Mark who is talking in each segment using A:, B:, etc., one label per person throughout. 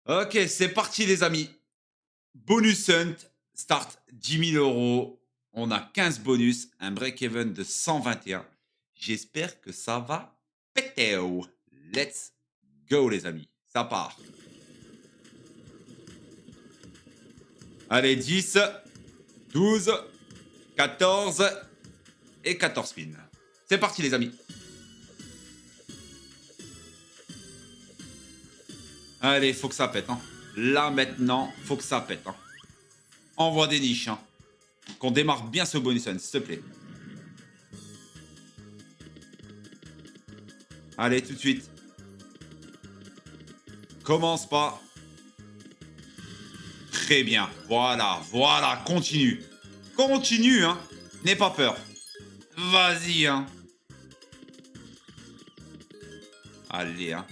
A: Ok, c'est parti les amis. Bonus Hunt, start 10 000 euros. On a 15 bonus, un break-even de 121. J'espère que ça va péter. Let's go les amis, ça part. Allez, 10, 12, 14 et 14 spins. C'est parti les amis. Allez, faut que ça pète. Hein. Là maintenant, faut que ça pète. Hein. Envoie des niches. Hein. Qu'on démarre bien ce bonus Hunt, s'il te plaît. Allez, tout de suite. Commence pas. Très bien. Voilà, voilà. Continue. Continue, hein. N'aie pas peur. Vas-y, hein. Allez, hein.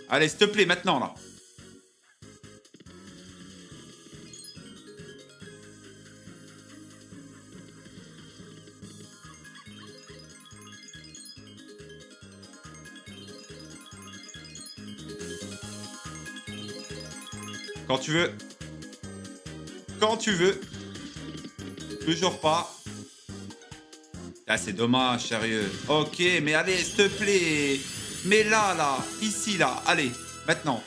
A: Allez, s'il te plaît, maintenant, là. Quand tu veux. Quand tu veux. Toujours pas. Ah, c'est dommage, sérieux. Ok, mais allez, s'il te plaît. Mais là, là. Ici, là. Allez, maintenant.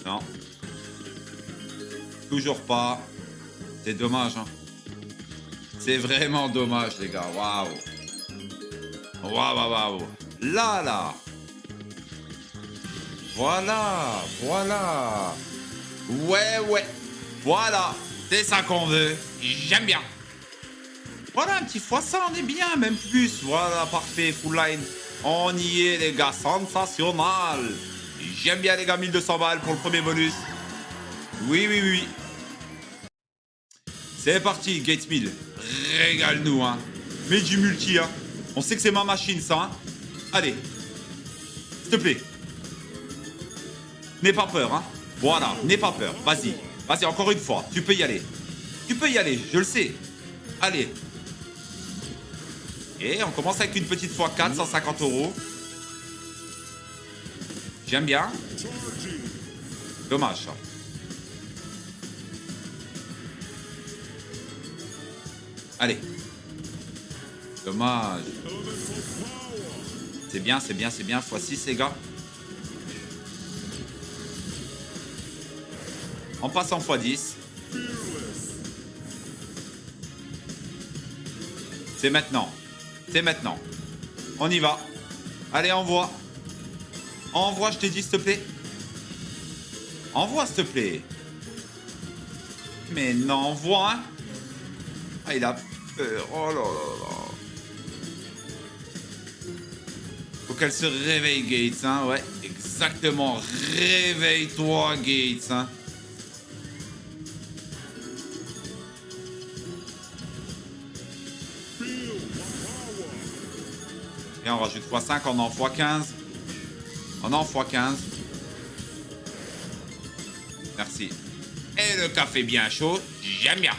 A: Non. Toujours pas. C'est dommage, hein. C'est vraiment dommage, les gars. Waouh. Waouh, waouh, waouh. Là, là. Voilà, voilà. Ouais, ouais. Voilà. C'est ça qu'on veut. J'aime bien. Voilà, un petit fois ça, on est bien, même plus. Voilà, parfait, full line. On y est, les gars. Sensationnel. J'aime bien, les gars, 1200 balles pour le premier bonus. Oui, oui, oui. C'est parti, Gates 1000. Régale-nous, hein. Mets du multi, hein. On sait que c'est ma machine, ça, hein. Allez. S'il te plaît. N'aie pas peur, hein. Voilà, n'aie pas peur. Vas-y. Vas-y, encore une fois. Tu peux y aller. Tu peux y aller, je le sais. Allez. Et on commence avec une petite fois 4, 150 euros. J'aime bien. Dommage, ça. Allez. Dommage. C'est bien, c'est bien, c'est bien. x6, les gars. On passe en x10. C'est maintenant. C'est maintenant. On y va. Allez, envoie. Envoie, je t'ai dit, s'il te plaît. Envoie, s'il te plaît. Mais non, envoie, hein. Ah, il a peur. Oh là là là. Faut qu'elle se réveille, Gates, hein. Ouais, exactement. Réveille-toi, Gates, hein. Et on rajoute x5, on en x15. On en x15. Merci. Et le café bien chaud, j'aime bien.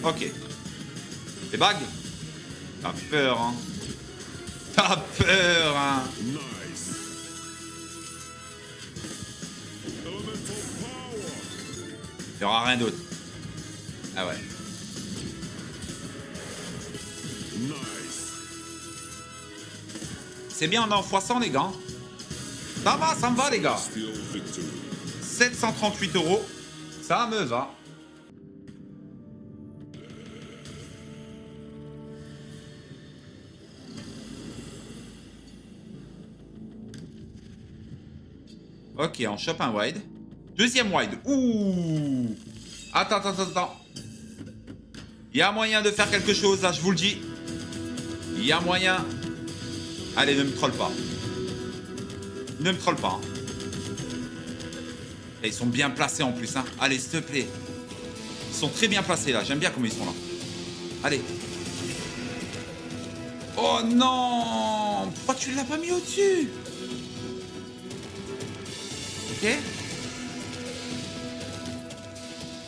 A: Ok. C'est bague. T'as peur, hein. T'as peur, hein. Il n'y aura rien d'autre. Ah ouais. C'est bien, on est en x100, les gars. Ça me va, les gars. 738 euros. Ça me va. Ok, on chope un wide. Deuxième wide. Ouh. Attends, attends, attends, attends. Il y a moyen de faire quelque chose, là, je vous le dis. Il y a moyen. Allez, ne me troll pas. Ne me troll pas. Hein. Et ils sont bien placés en plus. Hein. Allez, s'il te plaît. Ils sont très bien placés, là. J'aime bien comment ils sont là. Allez. Oh non. Pourquoi tu l'as pas mis au-dessus? Ok.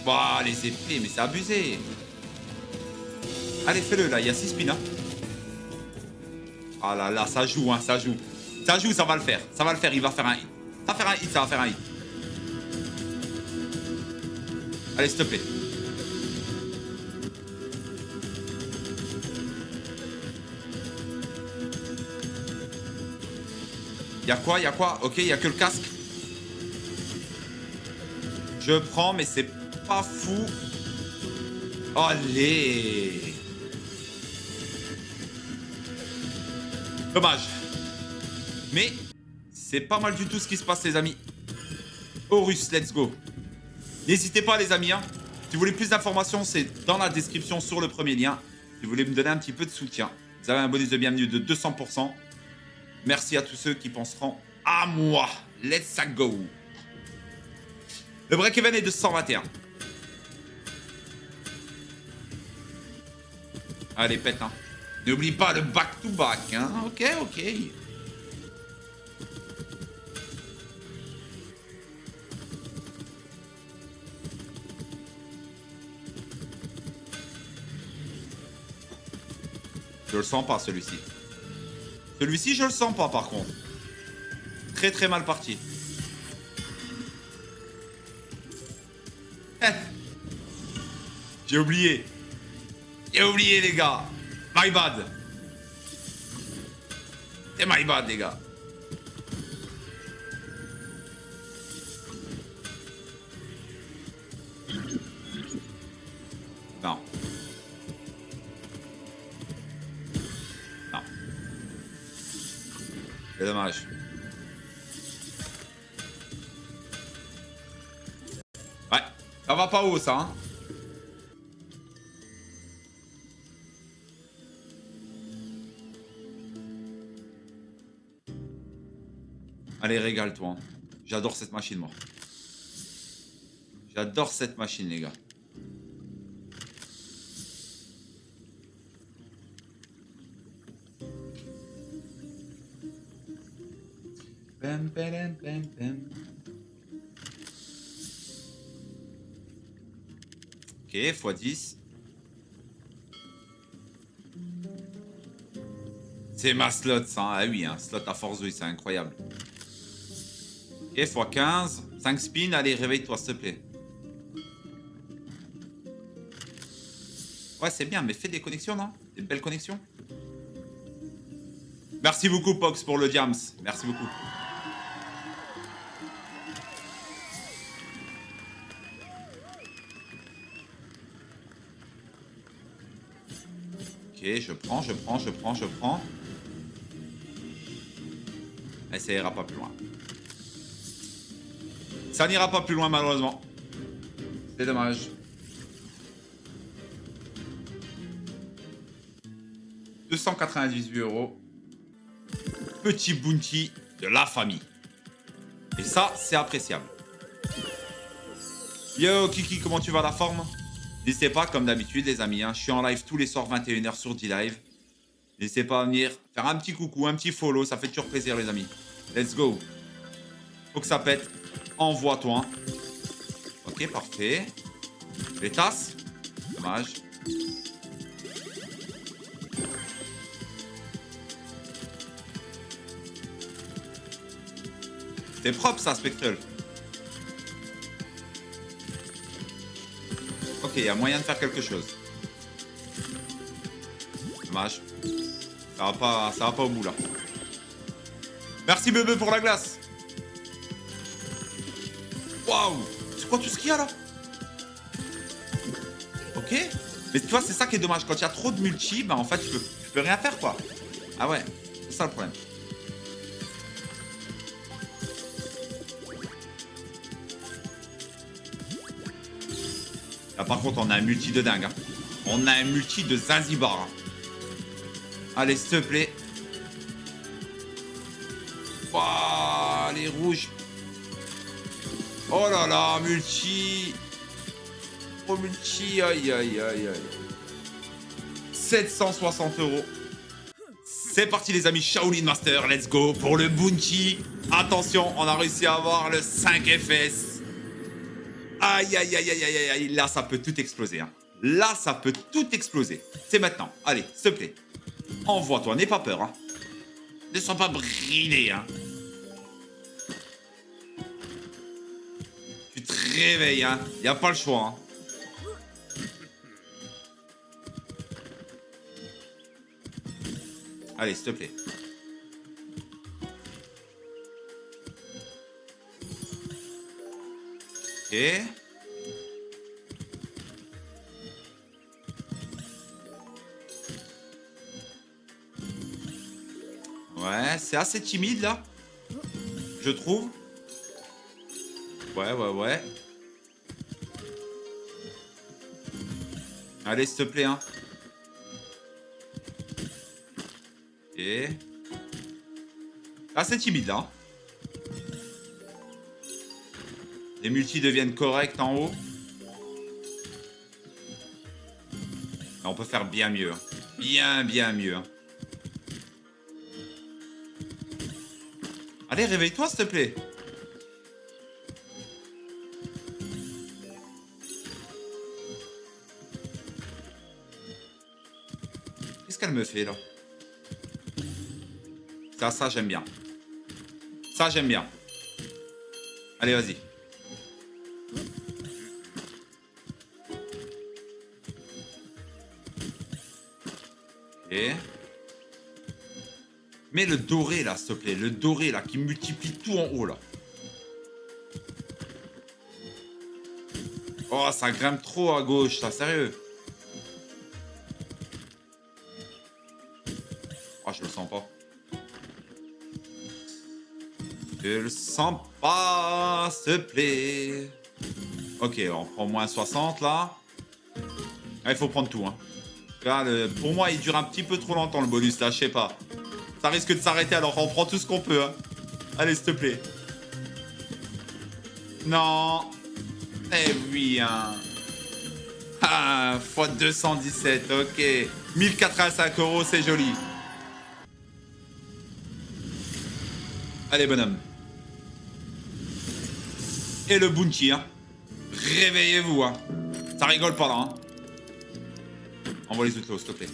A: Ouah, les épées, mais c'est abusé. Allez, fais-le, là. Il y a 6 spins, hein. Ah là là, ça joue, hein, ça joue. Ça joue, ça va le faire. Ça va le faire, il va faire un hit. Ça va faire un hit, ça va faire un hit. Allez, s'il te plaît. Y'a quoi? Y'a quoi? Ok, y'a que le casque. Je prends, mais c'est pas fou. Allez. Dommage. Mais c'est pas mal du tout ce qui se passe, les amis. Horus, let's go. N'hésitez pas, les amis. Hein. Si vous voulez plus d'informations, c'est dans la description sur le premier lien. Si vous voulez me donner un petit peu de soutien, vous avez un bonus de bienvenue de 200%. Merci à tous ceux qui penseront à moi. Let's go. Le break-even est de 121. Allez, pète, hein. N'oublie pas le back-to-back, hein. Ok, ok. Je le sens pas, celui-ci. Celui-ci, je le sens pas, par contre. Très, très mal parti. J'ai oublié. J'ai oublié, les gars. My bad. C'est my bad, les gars. Non. Non. C'est dommage. Ouais. Ça va pas haut, ça, hein. Allez, régale-toi. Hein. J'adore cette machine, moi. J'adore cette machine, les gars. Pam, pam, pam, pam. Ok, x10. C'est ma slot, ça. Hein. Ah oui, hein, slot à force, oui, c'est incroyable. Ok, x15. 5 spins. Allez, réveille-toi, s'il te plaît. Ouais, c'est bien, mais fais des connexions, non? Des belles connexions. Merci beaucoup, Pox, pour le Diams. Merci beaucoup. Ok, je prends. Et ça ira pas plus loin. Ça n'ira pas plus loin, malheureusement. C'est dommage. 298 €. Petit bounty de la famille. Et ça, c'est appréciable. Yo, Kiki, comment tu vas, la forme? N'hésitez pas, comme d'habitude, les amis. Hein, je suis en live tous les soirs, 21 h sur D-Live. N'hésitez pas à venir faire un petit coucou, un petit follow. Ça fait toujours plaisir, les amis. Let's go. Faut que ça pète. Envoie-toi. Ok, parfait. Les tasses. Dommage. C'est propre, ça, Spectral. Ok, il y a moyen de faire quelque chose. Dommage. Ça va pas au bout, là. Merci, bébé, pour la glace. Waouh! C'est quoi tout ce qu'il y a, là? Ok. Mais tu vois, c'est ça qui est dommage. Quand il y a trop de multi, bah en fait, tu peux rien faire, quoi. Ah ouais, c'est ça le problème. Là, par contre, on a un multi de dingue. Hein. On a un multi de Zanzibar. Hein. Allez, s'il te plaît. Waouh, les rouges. Oh là là, multi. Oh, multi. Aïe, aïe, aïe, aïe. 760 €. C'est parti, les amis. Shaolin Master, let's go pour le bounty. Attention, on a réussi à avoir le 5 FS. Aïe, aïe, aïe, aïe, aïe, aïe, aïe. Là, ça peut tout exploser. Hein. Là, ça peut tout exploser. C'est maintenant. Allez, s'il te plaît. Envoie-toi, n'aie pas peur. Hein. Ne sois pas bridé. Hein. Tu te réveilles. Hein. Y a pas le choix. Hein. Allez, s'il te plaît. Ok. Ouais, c'est assez timide là. Je trouve. Ouais, ouais, ouais. Allez, s'il te plaît, hein. Ok. Assez timide là. Les multis deviennent corrects en haut. Mais on peut faire bien mieux. Hein. Bien, bien mieux. Hein. Allez, réveille-toi, s'il te plaît. Qu'est-ce qu'elle me fait, là? Ça, j'aime bien. Ça, j'aime bien. Allez, vas-y. Ok. Mets le doré, là, s'il te plaît. Le doré, là, qui multiplie tout en haut, là. Oh, ça grimpe trop à gauche, ça, sérieux. Oh, je le sens pas. Je le sens pas, s'il te plaît. Ok, on prend moins 60, là. Ah, il faut prendre tout, hein. Là, pour moi, il dure un petit peu trop longtemps, le bonus, là, je sais pas. Ça risque de s'arrêter, alors on prend tout ce qu'on peut, hein. Allez, s'il te plaît. Non. Eh oui, hein. Ah, fois 217, ok. 1085 €, c'est joli. Allez, bonhomme. Et le bounty, hein. Réveillez-vous, hein. Ça rigole pas, là, hein. Envoie les outils, s'il te plaît.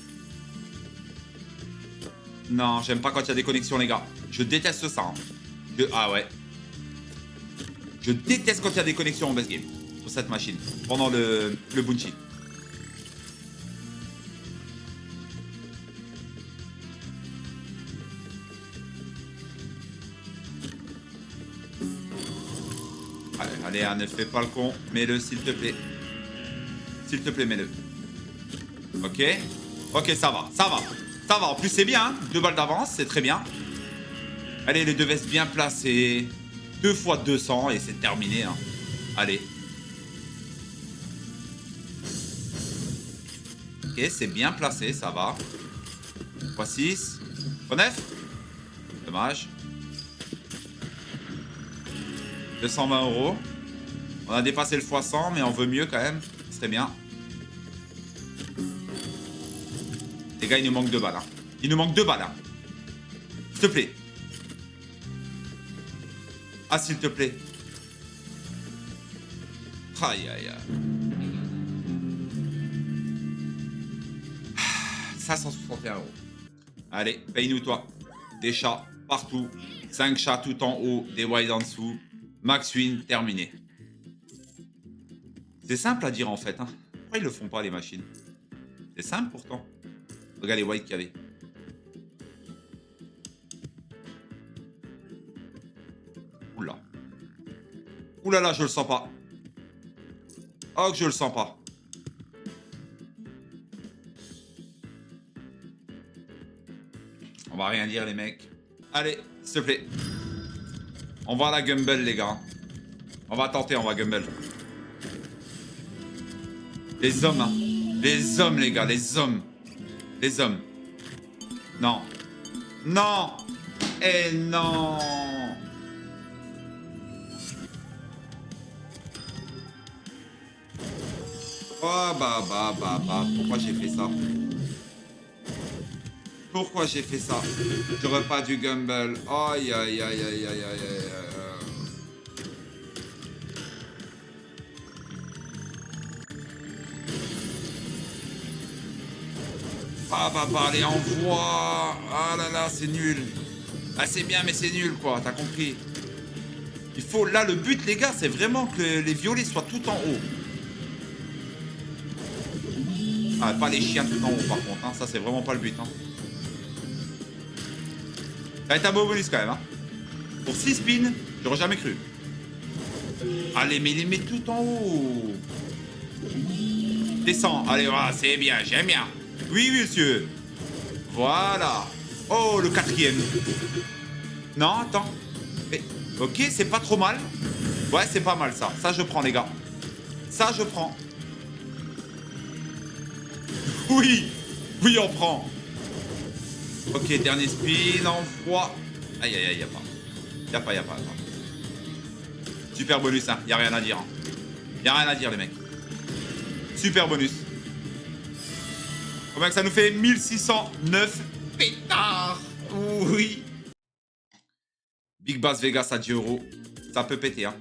A: Non, j'aime pas quand il y a des connexions, les gars. Je déteste ça. Hein. Ah ouais. Je déteste quand il y a des connexions en base game. Sur cette machine. Pendant le bounty. Allez, ne fais pas le con. Mets-le, s'il te plaît. S'il te plaît, mets-le. Ok. Ok, ça va. Ça va. Ça va. En plus, c'est bien. Hein. 2 balles d'avance, c'est très bien. Allez, les 2 vestes bien placées. 2 fois 200 et c'est terminé. Hein. Allez. Ok, c'est bien placé, ça va. Fois 6. Fois 9. Dommage. 220 €. On a dépassé le x100, mais on veut mieux quand même. Ce serait bien. Les gars, il nous manque 2 balles. Hein. Il nous manque 2 balles. Hein. S'il te plaît. Ah, s'il te plaît. Aïe, aïe, aïe. 561 €. Allez, paye-nous toi. Des chats partout. 5 chats tout en haut, des wild en dessous. Max win, terminé. C'est simple à dire en fait. Hein. Pourquoi ils le font pas les machines? C'est simple pourtant. Regarde les white qu'il y avait. Oula. Oula là, je le sens pas. Oh que je le sens pas. On va rien dire les mecs. Allez, s'il te plaît. On va à la Gumble les gars. On va tenter, on va Gumble. Les hommes, hein. Les hommes les gars, les hommes. Les hommes. Non. Non. Eh non. Oh bah. Pourquoi j'ai fait ça? Pourquoi j'ai fait ça? J'aurais pas dû Gumble. Aïe aïe aïe aïe aïe aïe aïe. Allez, envoie. Ah là là, c'est nul. Ah, c'est bien, mais c'est nul, quoi. T'as compris. Il faut... Là, le but, les gars, c'est vraiment que les violets soient tout en haut. Ah, pas les chiens tout en haut, par contre. Hein. Ça, c'est vraiment pas le but. Hein. Ça va être un beau bonus, quand même. Hein. Pour 6 spins, j'aurais jamais cru. Allez, mais les mets tout en haut. Descends. Allez, voilà, c'est bien, j'aime bien. Oui, monsieur. Voilà. Oh, le 4e. Non, attends. Mais, ok, c'est pas trop mal. Ouais, c'est pas mal, ça. Ça, je prends, les gars. Ça, je prends. Oui. Oui, on prend. Ok, dernier spin, envoie. Aïe, aïe, aïe, y'a pas. Super bonus, hein. Y'a rien à dire. Hein. Y'a rien à dire, les mecs. Super bonus. Combien que ça nous fait? 1609 pétards. Oui. Big Bass Vegas à 10 €. Ça peut péter, hein.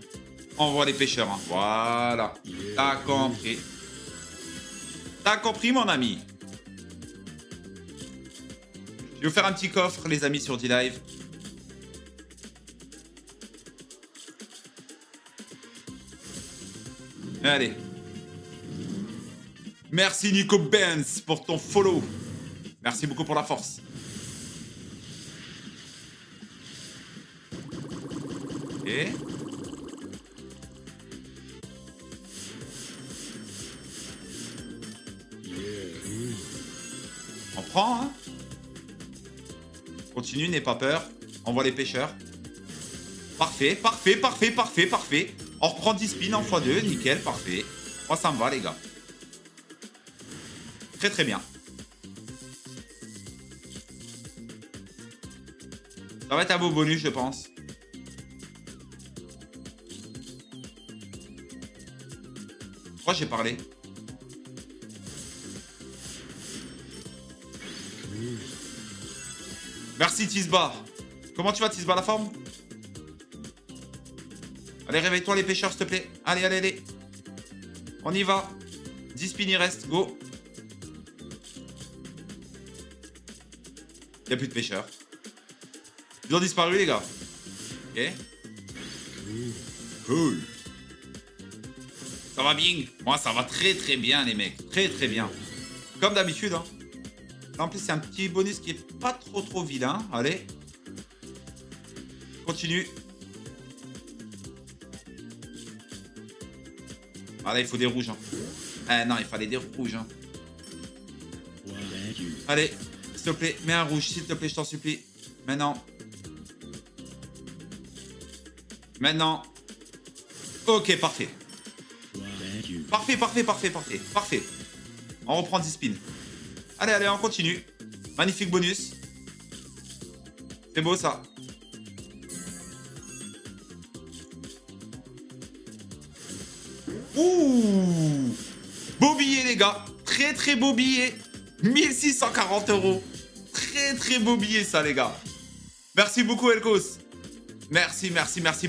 A: Envoie les pêcheurs, hein. Voilà. T'as compris. T'as compris, mon ami. Je vais vous faire un petit coffre, les amis, sur D-Live. Allez. Merci Nico Benz pour ton follow. Merci beaucoup pour la force. Ok. On prend, hein. Continue, n'aie pas peur. Envoie les pêcheurs. Parfait. On reprend 10 spins en x2, nickel, parfait. Moi, ça me va, les gars. Très, très bien. Ça va être un beau bonus, je pense. Pourquoi j'ai parlé? Merci, Tisba. Comment tu vas, Tisba, la forme? Allez, réveille-toi, les pêcheurs, s'il te plaît. Allez. On y va. 10 spins, il reste. Go. Il n'y a plus de pêcheurs. Ils ont disparu, les gars. Ok. Cool. Ça va bien. Moi, ça va très, très bien, les mecs. Très, très bien. Comme d'habitude, hein. En plus, c'est un petit bonus qui est pas trop vilain. Allez. Continue. Ah là, il faut des rouges. Hein. Ah non, il fallait des rouges. Hein. Allez, s'il te plaît, mets un rouge, s'il te plaît, je t'en supplie. Maintenant. Ok, parfait. Parfait. On reprend 10 spins. Allez, on continue. Magnifique bonus. C'est beau, ça. Ouh! Beau billet, les gars. Très beau billet. 1640 €. Très beau billet, ça, les gars. Merci beaucoup, Elkos. Merci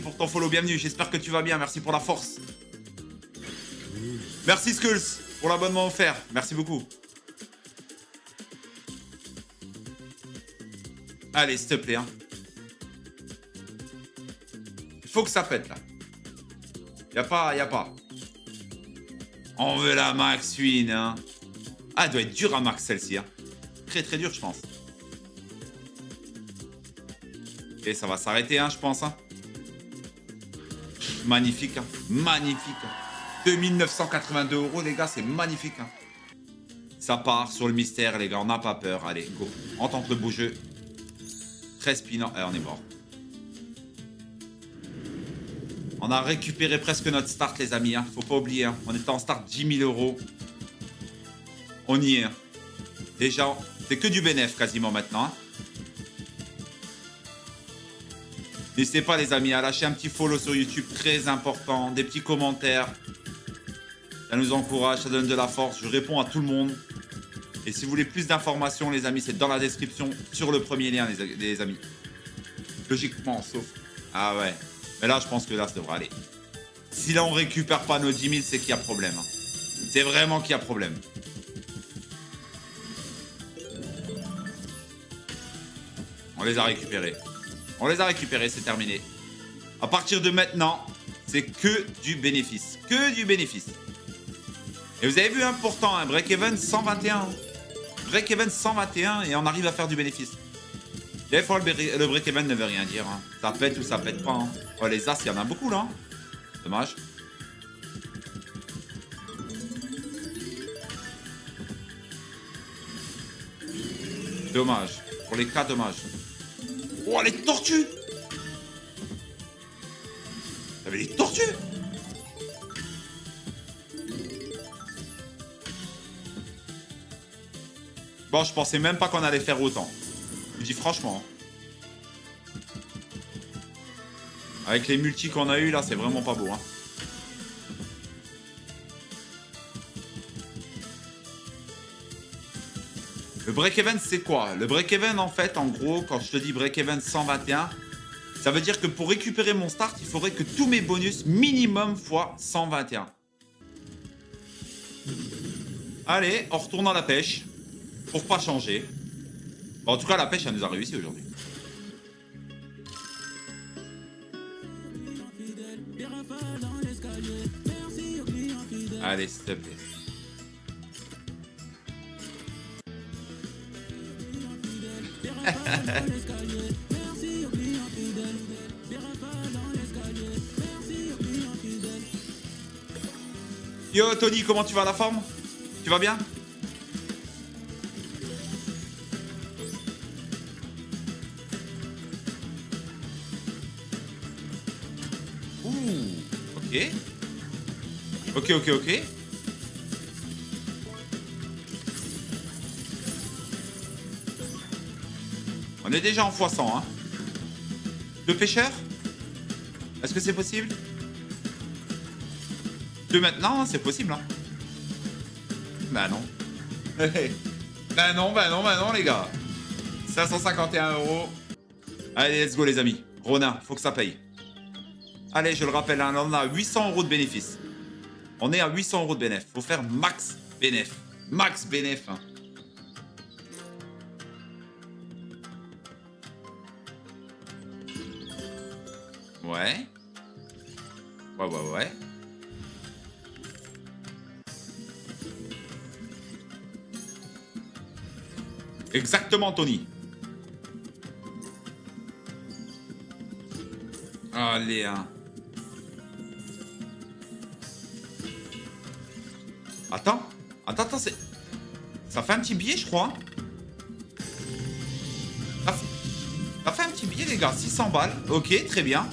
A: pour ton follow. Bienvenue. J'espère que tu vas bien. Merci pour la force. Merci, Skulls, pour l'abonnement offert. Merci beaucoup. Allez, s'il te plaît. Hein. Il faut que ça pète, là. Y a pas. On veut la max win, hein. Ah, elle doit être dure à max, celle-ci. Hein. Très dure, je pense. Et ça va s'arrêter, hein, je pense. Hein. Magnifique, hein. 2982 €, les gars, c'est magnifique. Hein. Ça part sur le mystère, les gars. On n'a pas peur. Allez, go. On tente le beau jeu. 13 spinants. On est mort. On a récupéré presque notre start, les amis. Hein. Faut pas oublier. Hein. On était en start 10 000 €. On y est. Hein. Déjà, c'est que du bénéf quasiment maintenant. Hein. N'hésitez pas, les amis, à lâcher un petit follow sur YouTube. Très important. Des petits commentaires. Ça nous encourage. Ça donne de la force. Je réponds à tout le monde. Et si vous voulez plus d'informations, les amis, c'est dans la description sur le premier lien, les amis. Logiquement, sauf... Ah ouais. Mais là, je pense que là, ça devrait aller. Si là, on récupère pas nos 10 000, c'est qu'il y a problème. Hein. C'est vraiment qu'il y a problème. On les a récupérés. On les a récupérés, c'est terminé. À partir de maintenant, c'est que du bénéfice. Que du bénéfice. Et vous avez vu, hein, pourtant, un break-even 121. Break-even 121 et on arrive à faire du bénéfice. Des fois, le break-even ne veut rien dire. Hein. Ça pète ou ça pète pas. Hein. Oh, les as, il y en a beaucoup, là. Dommage. Dommage. Pour les cas, dommage. Oh, les tortues! T'avais les tortues! Bon, je pensais même pas qu'on allait faire autant. Je vous dis franchement. Avec les multis qu'on a eu là, c'est vraiment pas beau. Hein. Le break-even, c'est quoi? Le break-even, en fait, en gros, quand je te dis break-even 121, ça veut dire que pour récupérer mon start, il faudrait que tous mes bonus minimum fois 121. Allez, on retourne à la pêche. Pour pas changer. Bon, en tout cas, la pêche, elle nous a réussi aujourd'hui. Allez, s'il te plaît. Yo, Tony, comment tu vas, la forme? Tu vas bien? Ok. On est déjà en x100, hein. Deux pêcheurs? Est-ce que c'est possible? Deux maintenant, c'est possible, hein. Bah non. Bah non, les gars. 551 €. Allez, let's go, les amis. Ronin, faut que ça paye. Allez, je le rappelle, hein, on a 800 € de bénéfice. On est à 800 € de bénéf. Faut faire max bénéf. Max bénéf. Hein. Ouais. Ouais. Exactement, Tony. Allez, hein. Attends, c'est... Ça fait un petit billet, je crois. Ça fait un petit billet, les gars. 600 balles. Ok, très bien.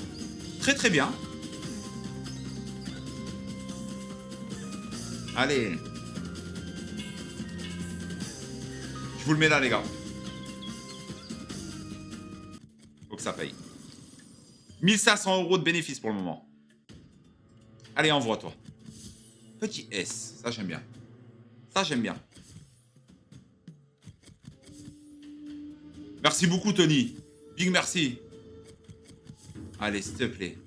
A: Très bien. Allez. Je vous le mets là, les gars. Faut que ça paye. 1500 € de bénéfice pour le moment. Allez, envoie-toi. Petit S, ça j'aime bien. Ça j'aime bien. Merci beaucoup, Tony. Big merci. Allez, s'il te plaît.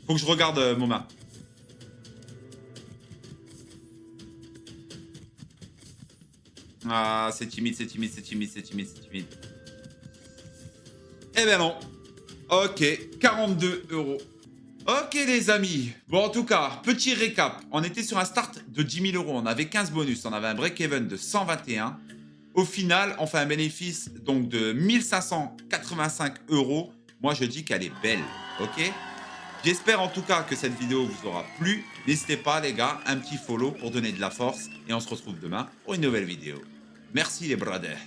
A: Faut que je regarde mon main. Ah, c'est timide. Eh ben non. Ok, 42 €. Ok les amis, bon en tout cas, petit récap, on était sur un start de 10 000 €, on avait 15 bonus, on avait un break-even de 121. Au final, on fait un bénéfice donc de 1585 €. Moi je dis qu'elle est belle, ok? J'espère en tout cas que cette vidéo vous aura plu. N'hésitez pas les gars, un petit follow pour donner de la force et on se retrouve demain pour une nouvelle vidéo. Merci les brothers.